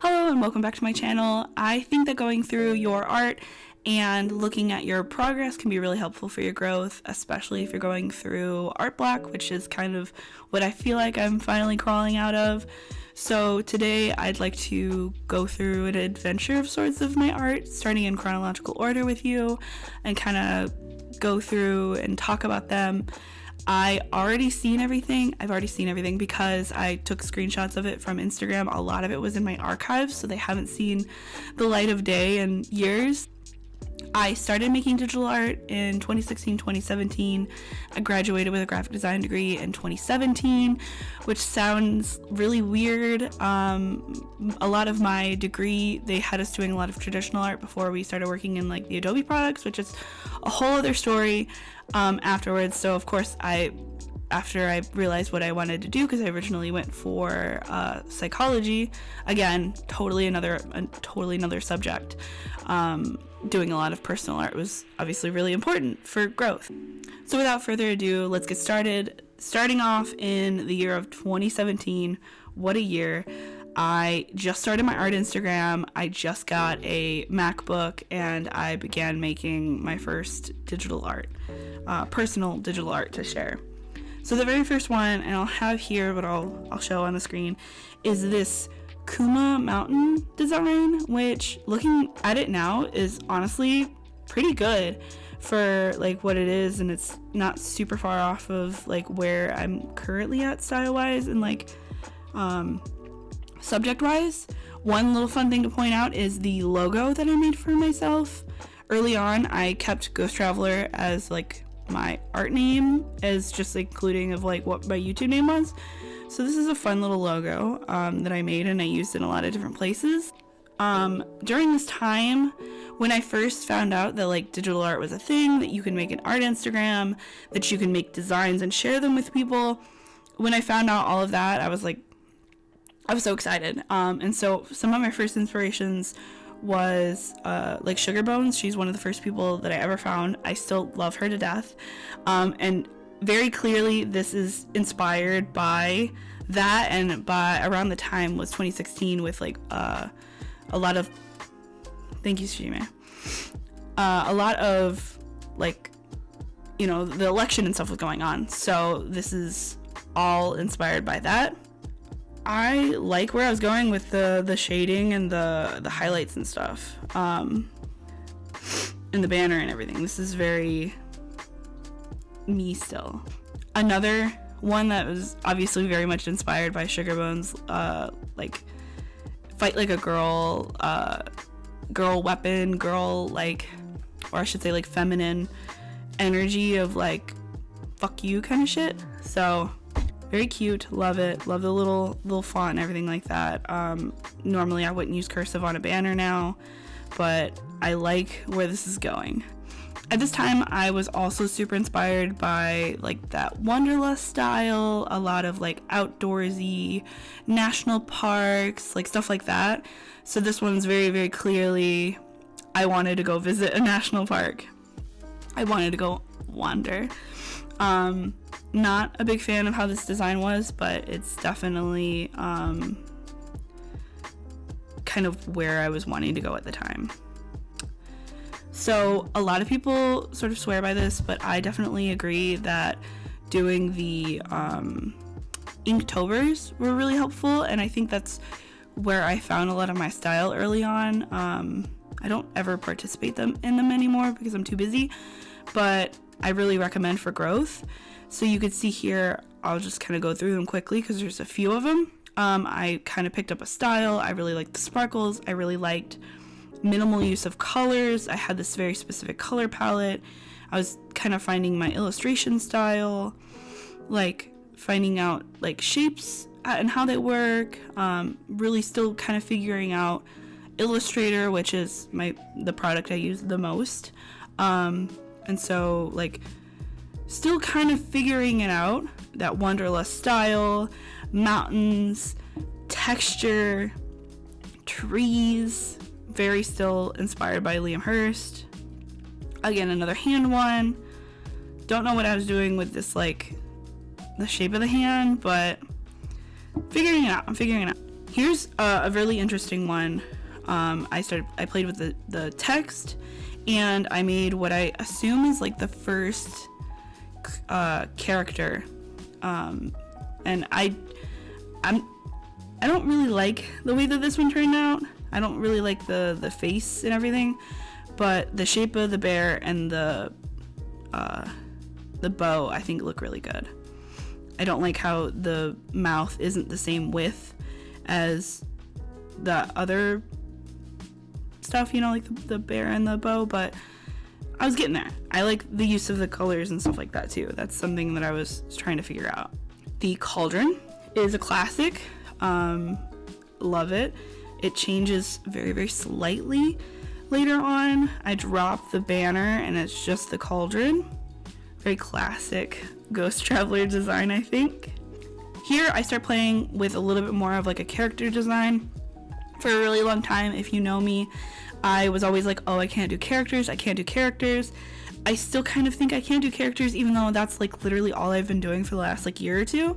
Hello and welcome back to my channel. I think that going through your art and looking at your progress can be really helpful for your growth, especially if you're going through art block, which is kind of what I feel like I'm finally crawling out of. So today I'd like to go through an adventure of sorts of my art, starting in chronological order with you, and kind of go through and talk about them. I've already seen everything because I took screenshots of it from Instagram. A lot of it was in my archives, so they haven't seen the light of day in years. I started making digital art in 2016, 2017. I graduated with a graphic design degree in 2017, which sounds really weird. A lot of my degree, they had us doing a lot of traditional art before we started working in like the Adobe products, which is a whole other story afterwards. So of course after I realized what I wanted to do, because I originally went for psychology, again, totally another subject. Doing a lot of personal art was obviously really important for growth. So without further ado, let's get started. Starting off in the year of 2017, what a year. I just started my art Instagram, I just got a MacBook, and I began making my first digital art, personal digital art to share. So the very first one, and I'll have here, but I'll show on the screen, is this Kuma mountain design, which looking at it now is honestly pretty good for like what it is, and it's not super far off of like where I'm currently at style wise and like subject wise. One little fun thing to point out is the logo that I made for myself. Early on I kept Ghosttraveler as like my art name, as just including of like what my YouTube name was. So this is a fun little logo that I made, and I used in a lot of different places. During this time, when I first found out that like digital art was a thing, that you can make an art Instagram, that you can make designs and share them with people, when I found out all of that, I was so excited. And so some of my first inspirations was like Sugar Bones. She's one of the first people that I ever found. I still love her to death. And very clearly this is inspired by that, and by around the time was 2016 with like a lot of, thank you Shime, a lot of like, you know, the election and stuff was going on, so this is all inspired by that. I like where I was going with the shading and the highlights and stuff, and the banner and everything. This is very me still. Another one that was obviously very much inspired by Sugar Bones, like fight like a girl, girl weapon, girl like, or I should say like feminine energy of like fuck you kind of shit. So very cute, love it, love the little font and everything like that. Normally I wouldn't use cursive on a banner now, but I like where this is going. At this time, I was also super inspired by like that Wanderlust style, a lot of like outdoorsy national parks, like stuff like that. So this one's very, very clearly, I wanted to go visit a national park. I wanted to go wander. Not a big fan of how this design was, but it's definitely kind of where I was wanting to go at the time. So a lot of people sort of swear by this, but I definitely agree that doing the Inktovers were really helpful, and I think that's where I found a lot of my style early on. I don't ever participate in them anymore because I'm too busy, but I really recommend for growth. So you could see here, I'll just kind of go through them quickly because there's a few of them. I kind of picked up a style. I really liked the sparkles. I really liked minimal use of colors. I had this very specific color palette. I was kind of finding my illustration style, like finding out like shapes and how they work, really still kind of figuring out Illustrator, which is the product I use the most, and so like still kind of figuring it out, that Wanderlust style, mountains, texture, trees, very still inspired by Liam Hurst. Again, another hand one. Don't know what I was doing with this, like the shape of the hand, but I'm figuring it out. Here's a really interesting one. I played with the text, and I made what I assume is like the first character. And I don't really like the way that this one turned out. I don't really like the face and everything, but the shape of the bear and the bow I think look really good. I don't like how the mouth isn't the same width as the other stuff, you know, like the bear and the bow, but I was getting there. I like the use of the colors and stuff like that too. That's something that I was trying to figure out. The cauldron is a classic. Love it. It changes very, very slightly later on. I drop the banner and it's just the cauldron. Very classic Ghosttraveler design, I think. Here I start playing with a little bit more of like a character design. For a really long time, if you know me, I was always like, oh, I can't do characters. I still kind of think I can't do characters, even though that's like literally all I've been doing for the last like year or two.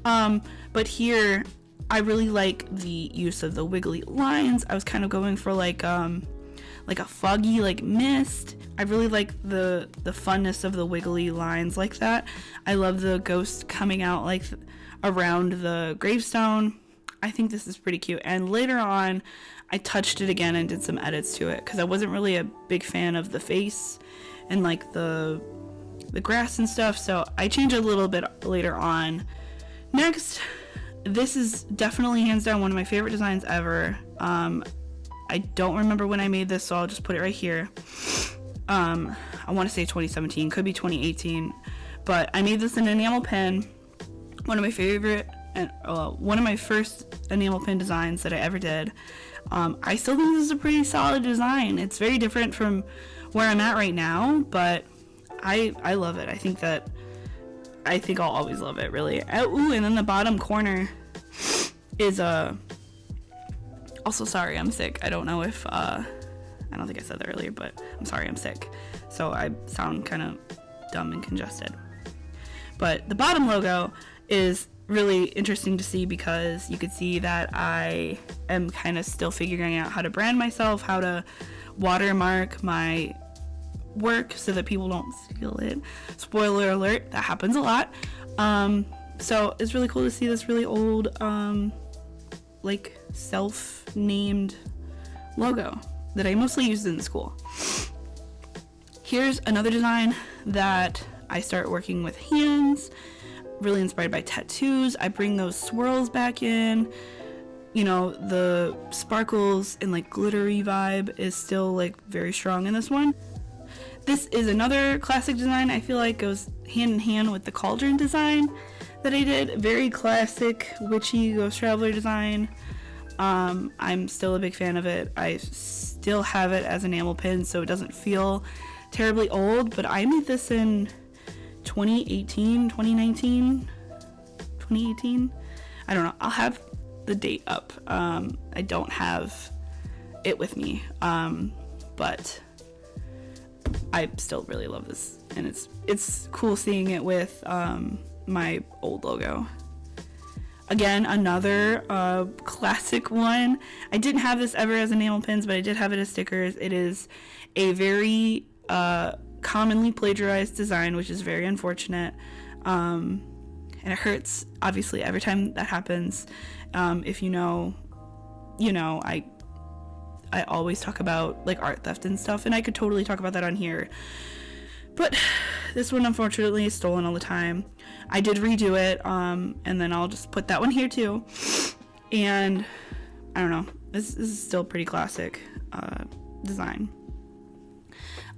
But here I really like the use of the wiggly lines. I was kind of going for like a foggy like mist. I really like the funness of the wiggly lines like that. I love the ghost coming out like around the gravestone. I think this is pretty cute. And later on, I touched it again and did some edits to it because I wasn't really a big fan of the face and like the grass and stuff. So I changed it a little bit later on. Next, this is definitely hands down one of my favorite designs ever. I don't remember when I made this, so I'll just put it right here. I want to say 2017, could be 2018, but I made this in enamel pen. One of my favorite and one of my first enamel pen designs that I ever did. I still think this is a pretty solid design. It's very different from where I'm at right now, but I love it. I think I'll always love it, really. Ooh, and then the bottom corner is also, sorry, I'm sick. I don't know if I don't think I said that earlier, but I'm sorry, I'm sick, so I sound kind of dumb and congested. But the bottom logo is really interesting to see because you could see that I am kind of still figuring out how to brand myself, how to watermark my work so that people don't steal it. Spoiler alert, that happens a lot. So it's really cool to see this really old like self-named logo that I mostly used in school. Here's another design that I start working with hands, really inspired by tattoos. I bring those swirls back in. You know, the sparkles and like glittery vibe is still like very strong in this one. This is another classic design I feel like goes hand in hand with the cauldron design that I did. Very classic witchy Ghosttraveler design. I'm still a big fan of it. I still have it as enamel pin, so it doesn't feel terribly old, but I made this in 2018, 2019, 2018. I don't know. I'll have the date up. I don't have it with me, but I still really love this, and it's cool seeing it with my old logo. Again, another classic one. I didn't have this ever as enamel pins, but I did have it as stickers. It is a very commonly plagiarized design, which is very unfortunate, and it hurts obviously every time that happens. If you know, I always talk about like art theft and stuff, and I could totally talk about that on here, but this one unfortunately is stolen all the time. I did redo it, and then I'll just put that one here too. And I don't know, this is still pretty classic design.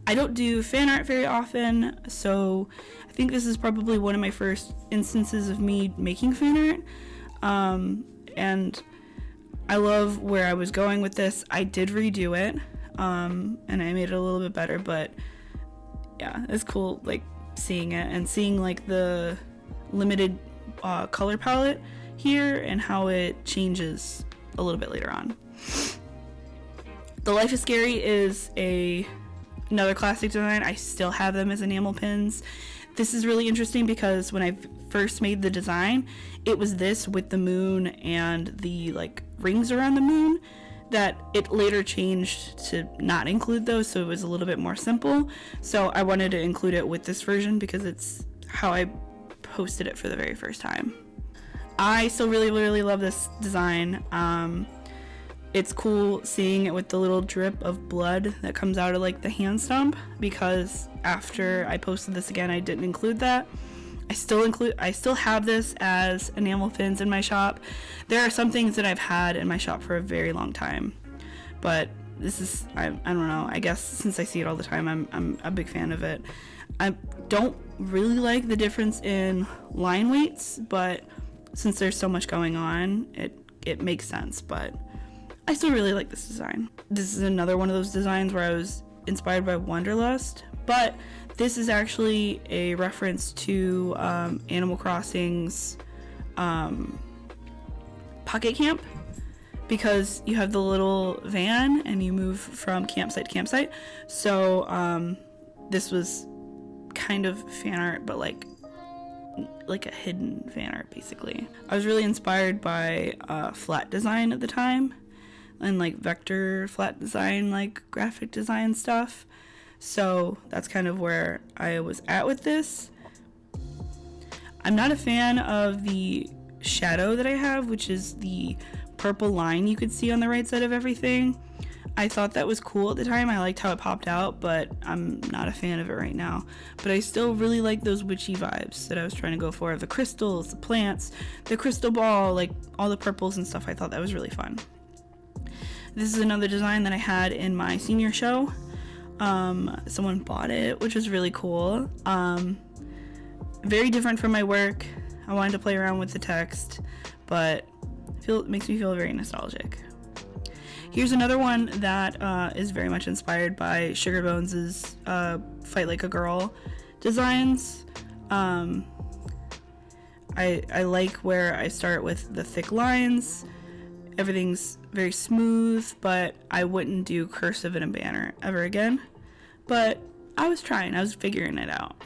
I don't do fan art very often, so I think this is probably one of my first instances of me making fan art. And I love where I was going with this. I did redo it, and I made it a little bit better, but yeah, it's cool like seeing it and seeing like the limited color palette here and how it changes a little bit later on. The Life is Scary is another classic design. I still have them as enamel pins. This is really interesting because when I first made the design, it was this with the moon and the like rings around the moon, that it later changed to not include those, so it was a little bit more simple. So I wanted to include it with this version because it's how I posted it for the very first time. I still really love this design. It's cool seeing it with the little drip of blood that comes out of like the hand stump, because after I posted this again, I didn't include that. I still have this as enamel pins in my shop. There are some things that I've had in my shop for a very long time, but this is, I don't know, I guess since I see it all the time, I'm a big fan of it. I don't really like the difference in line weights, but since there's so much going on, it makes sense, but I still really like this design. This is another one of those designs where I was inspired by Wanderlust, but this is actually a reference to Animal Crossing's Pocket Camp, because you have the little van and you move from campsite to campsite. So this was kind of fan art, but like a hidden fan art basically. I was really inspired by flat design at the time, and like vector flat design, like graphic design stuff. So that's kind of where I was at with this. I'm not a fan of the shadow that I have, which is the purple line you could see on the right side of everything. I thought that was cool at the time. I liked how it popped out, but I'm not a fan of it right now. But I still really like those witchy vibes that I was trying to go for. The crystals, the plants, the crystal ball, like all the purples and stuff. I thought that was really fun. This is another design that I had in my senior show. Someone bought it, which was really cool. Very different from my work. I wanted to play around with the text, but it makes me feel very nostalgic. Here's another one that is very much inspired by Sugarbones' Fight Like a Girl designs. I like where I start with the thick lines. Everything's very smooth, but I wouldn't do cursive in a banner ever again. But I was trying. I was figuring it out.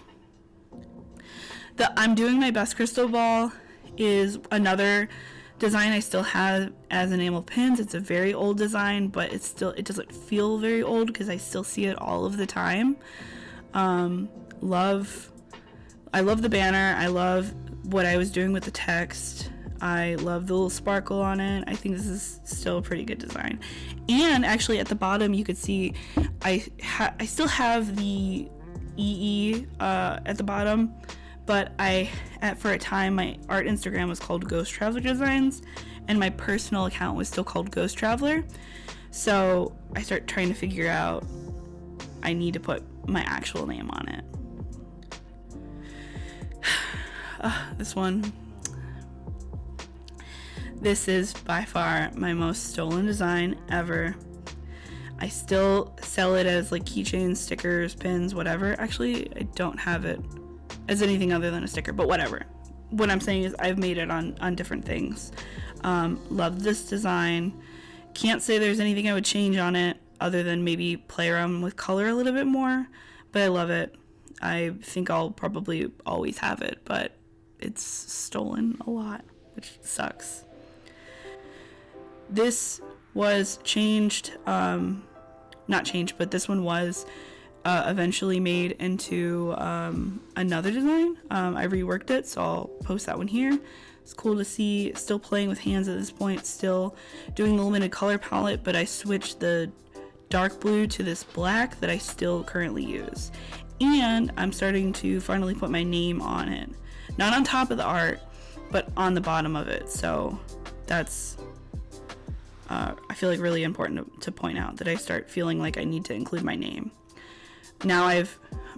The I'm Doing My Best crystal ball is another design I still have as enamel pins. It's a very old design, but it doesn't feel very old because I still see it all of the time. I love the banner. I love what I was doing with the text. I love the little sparkle on it. I think this is still a pretty good design. And actually at the bottom you could see I still have the EE at the bottom, but for a time my art Instagram was called Ghosttraveler Designs and my personal account was still called Ghosttraveler. So I start trying to figure out I need to put my actual name on it. This one. This is by far my most stolen design ever. I still sell it as like keychains, stickers, pins, whatever. Actually, I don't have it as anything other than a sticker, but whatever. What I'm saying is I've made it on different things. Love this design. Can't say there's anything I would change on it other than maybe play around with color a little bit more, but I love it. I think I'll probably always have it, but it's stolen a lot, which sucks. This was changed, not changed, but this one was eventually made into another design. I reworked it, so I'll post that one here. It's cool to see, still playing with hands at this point, still doing the limited color palette, but I switched the dark blue to this black that I still currently use. And I'm starting to finally put my name on it. Not on top of the art, but on the bottom of it. So that's I feel like really important to point out that I start feeling like I need to include my name. Now I'm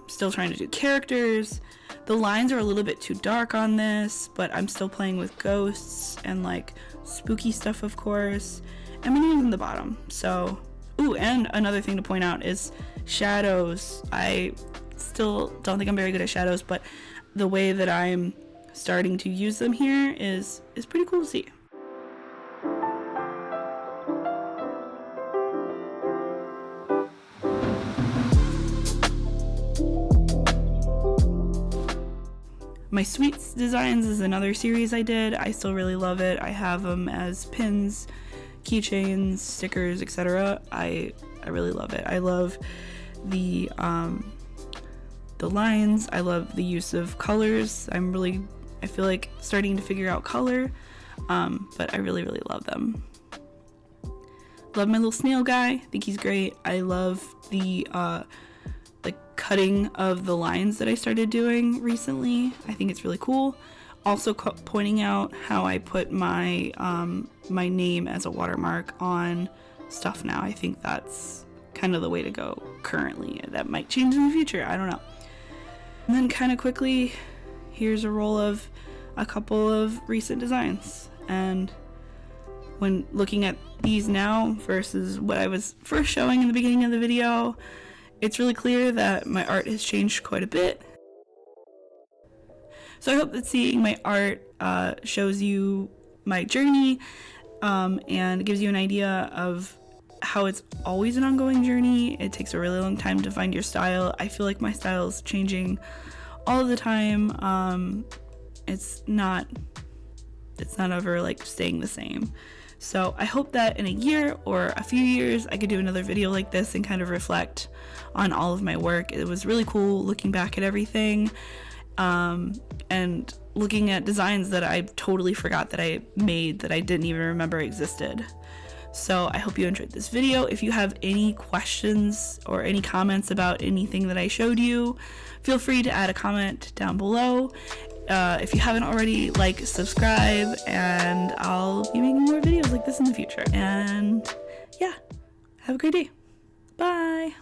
still trying to do characters. The lines are a little bit too dark on this, but I'm still playing with ghosts and like spooky stuff, of course. And my name's in the bottom. So, and another thing to point out is shadows. I still don't think I'm very good at shadows, but the way that I'm starting to use them here is pretty cool to see. My sweets designs is another series I did. I still really love it. I have them as pins, keychains, stickers, etc. I really love it. I love the lines. I love the use of colors. I feel like starting to figure out color, but I really love them. Love my little snail guy. I think he's great. I love the cutting of the lines that I started doing recently. I think it's really cool. Also pointing out how I put my my name as a watermark on stuff now. I think that's kind of the way to go currently. That might change in the future. I don't know. And then kind of quickly, here's a roll of a couple of recent designs. And when looking at these now versus what I was first showing in the beginning of the video, it's really clear that my art has changed quite a bit. So I hope that seeing my art shows you my journey and gives you an idea of how it's always an ongoing journey. It takes a really long time to find your style. I feel like my style is changing all the time. It's not ever like staying the same. So I hope that in a year or a few years I could do another video like this and kind of reflect on all of my work. It was really cool looking back at everything and looking at designs that I totally forgot that I made, that I didn't even remember existed. So I hope you enjoyed this video. If you have any questions or any comments about anything that I showed you, feel free to add a comment down below. If you haven't already, like, subscribe, and I'll be making more videos like this in the future. And yeah, have a great day. Bye.